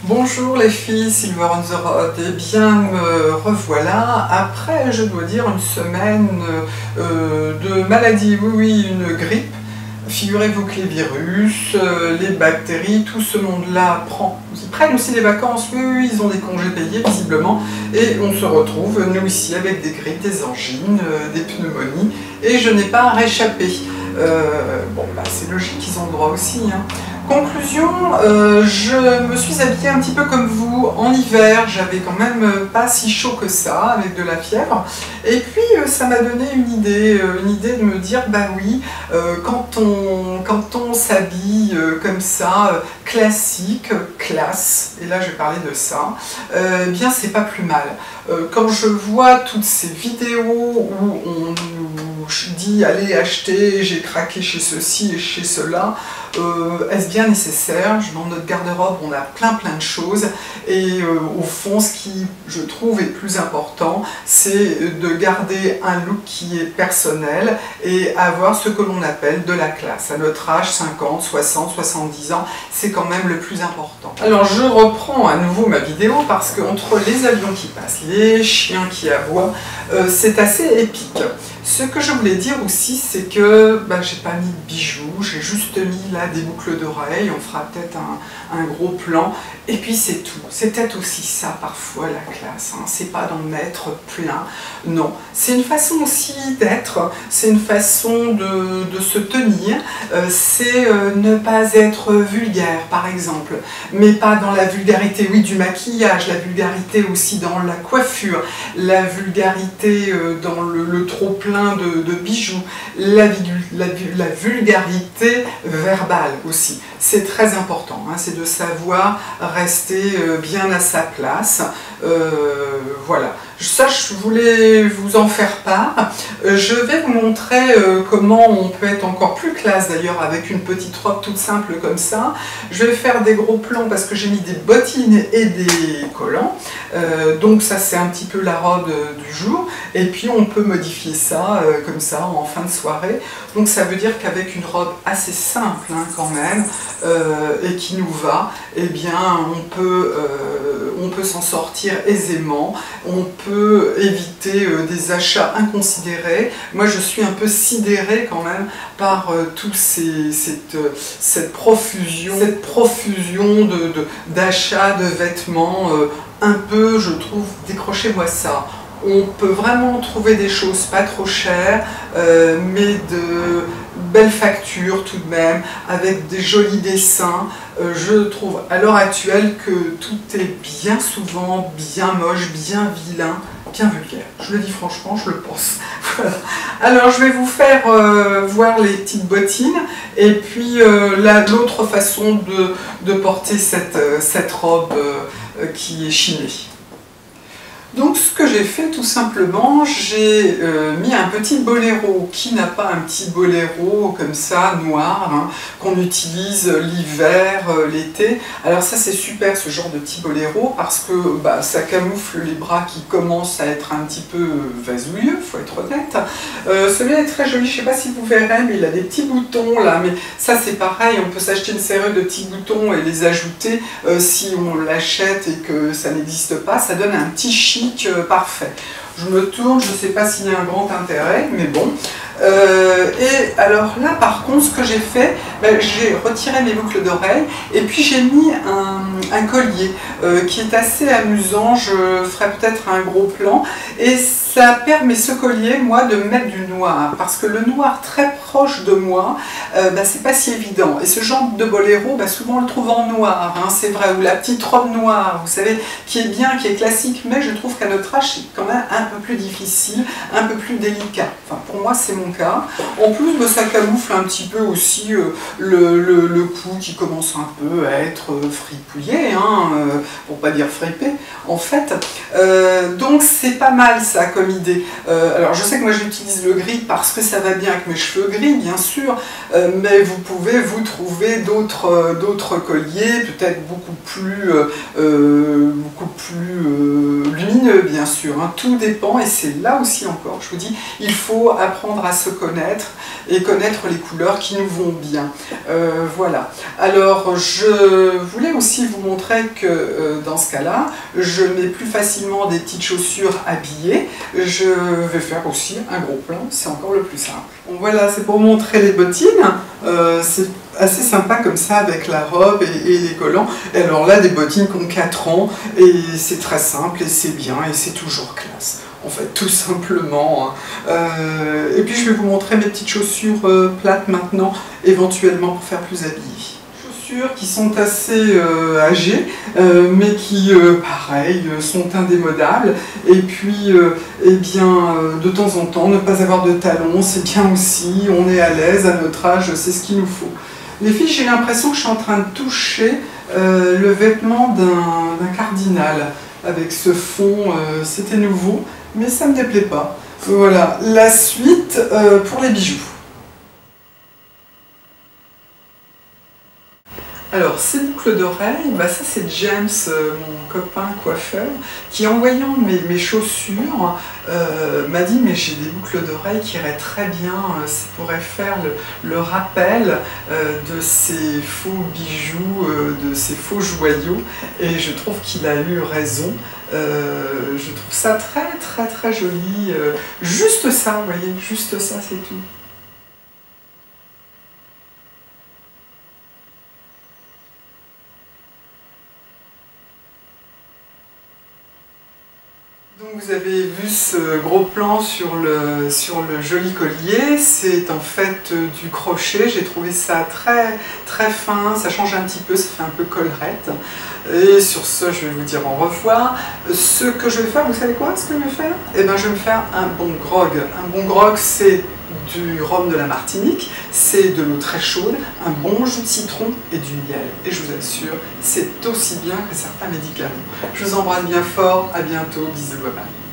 Bonjour les filles, Silver on the Road, et bien me revoilà après, je dois dire, une semaine de maladie, oui, une grippe. Figurez-vous que les virus, les bactéries, tout ce monde-là ils prennent aussi des vacances, oui, ils ont des congés payés visiblement, et on se retrouve, nous ici, avec des grippes, des angines, des pneumonies, et je n'ai pas réchappé. C'est logique, ils ont le droit aussi, hein. Conclusion, je me suis habillée un petit peu comme vous en hiver, j'avais quand même pas si chaud que ça, avec de la fièvre, et puis ça m'a donné une idée de me dire, bah oui, quand on s'habille comme ça, classique, classe, et là je vais parler de ça, bien c'est pas plus mal. Quand je vois toutes ces vidéos où on nous dit allez acheter, j'ai craqué chez ceci et chez cela, est-ce bien nécessaire? Dans notre garde-robe on a plein de choses et au fond ce qui je trouve est plus important c'est de garder un look qui est personnel et avoir ce que l'on appelle de la classe. À notre âge, 50, 60, 70 ans, c'est quand même le plus important. Alors je reprends à nouveau ma vidéo parce qu'entre les avions qui passent, les chiens qui aboient, c'est assez épique. Ce que je voulais dire aussi, c'est que j'ai pas mis de bijoux, j'ai juste mis là des boucles d'oreilles, on fera peut-être un gros plan, et puis c'est tout. C'est peut-être aussi ça parfois la classe, hein. C'est pas d'en mettre plein, non. C'est une façon aussi d'être, c'est une façon de se tenir, c'est ne pas être vulgaire par exemple, mais pas dans la vulgarité, oui, du maquillage, la vulgarité aussi dans la coiffure, la vulgarité dans le trop-plein de bijoux, la vulgarité verbale aussi. C'est très important, hein, c'est de savoir rester bien à sa place. Voilà. Ça, je voulais vous en faire part. Je vais vous montrer comment on peut être encore plus classe d'ailleurs avec une petite robe toute simple comme ça. Je vais faire des gros plans parce que j'ai mis des bottines et des collants. Donc ça c'est un petit peu la robe du jour. Et puis on peut modifier ça comme ça en fin de soirée. Donc ça veut dire qu'avec une robe assez simple hein, quand même et qui nous va, eh bien on peut s'en sortir aisément. On peut éviter des achats inconsidérés. Moi je suis un peu sidérée quand même par cette profusion d'achats de vêtements un peu, je trouve, décrochez-moi ça. On peut vraiment trouver des choses pas trop chères, mais de belles factures tout de même, avec des jolis dessins. Je trouve à l'heure actuelle que tout est bien souvent bien moche, bien vilain, bien vulgaire. Je le dis franchement, je le pense. Voilà. Alors je vais vous faire voir les petites bottines et puis l'autre façon de porter cette robe qui est chinée. Donc ce que j'ai fait tout simplement, j'ai mis un petit boléro. Qui n'a pas un petit boléro comme ça, noir, hein, qu'on utilise l'hiver, l'été. Alors ça c'est super ce genre de petit boléro parce que ça camoufle les bras qui commencent à être un petit peu vasouilleux, faut être honnête. Celui-là est très joli, je ne sais pas si vous verrez, mais il a des petits boutons là, mais ça c'est pareil, on peut s'acheter une serrure de petits boutons et les ajouter si on l'achète et que ça n'existe pas, ça donne un petit chic parfait. Je me tourne, je ne sais pas s'il y a un grand intérêt, mais bon. Et alors là, par contre, ce que j'ai fait, j'ai retiré mes boucles d'oreilles et puis j'ai mis un collier qui est assez amusant. Je ferai peut-être un gros plan et ça permet, ce collier, moi, de mettre du noir parce que le noir très proche de moi, c'est pas si évident. Et ce genre de boléro, souvent on le trouve en noir, hein, c'est vrai, ou la petite robe noire, vous savez, qui est bien, qui est classique, mais je trouve qu'à notre âge, c'est quand même un peu plus difficile, un peu plus délicat. Enfin, pour moi, c'est mon cas. En plus, ça camoufle un petit peu aussi le cou qui commence un peu à être fripouillé, hein, pour pas dire fripé, en fait. Donc, c'est pas mal ça comme idée. Alors, je sais que moi, j'utilise le gris parce que ça va bien avec mes cheveux gris, bien sûr, mais vous pouvez vous trouver d'autres colliers, peut-être beaucoup plus lumineux, bien sûr, hein, tout dépend, et c'est là aussi encore, je vous dis, il faut apprendre à se connaître et connaître les couleurs qui nous vont bien. Voilà. Alors, je voulais aussi vous montrer que dans ce cas-là, je mets plus facilement des petites chaussures habillées. Je vais faire aussi un gros plan, c'est encore le plus simple. Bon, voilà, c'est pour montrer les bottines. C'est assez sympa comme ça avec la robe et les collants. Et alors là, des bottines qui ont 4 ans, et c'est très simple, et c'est bien, et c'est toujours classe. En fait, tout simplement. Et puis je vais vous montrer mes petites chaussures plates maintenant, éventuellement pour faire plus habillé. Chaussures qui sont assez âgées, mais qui, pareil, sont indémodables. Et puis, eh bien, de temps en temps, ne pas avoir de talons, c'est bien aussi. On est à l'aise à notre âge, c'est ce qu'il nous faut. Les filles, j'ai l'impression que je suis en train de toucher le vêtement d'un cardinal. Avec ce fond, c'était nouveau, mais ça ne me déplaît pas. Voilà, la suite pour les bijoux. Alors, ces boucles d'oreilles, bah ça c'est James, mon copain coiffeur, qui en voyant mes chaussures m'a dit mais j'ai des boucles d'oreilles qui iraient très bien, ça pourrait faire le rappel de ces faux bijoux, de ces faux joyaux, et je trouve qu'il a eu raison. Je trouve ça très très très joli, juste ça, vous voyez, juste ça c'est tout. Donc vous avez vu ce gros plan sur le joli collier, c'est en fait du crochet, j'ai trouvé ça très très fin, ça change un petit peu, ça fait un peu collerette. Et sur ce, je vais vous dire au revoir. Ce que je vais faire, vous savez quoi, ce que je vais faire? Eh bien, je vais me faire un bon grog. Un bon grog, c'est du rhum de la Martinique, c'est de l'eau très chaude, un bon jus de citron et du miel. Et je vous assure, c'est aussi bien que certains médicaments. Je vous embrasse bien fort, à bientôt, bisous, bye bye.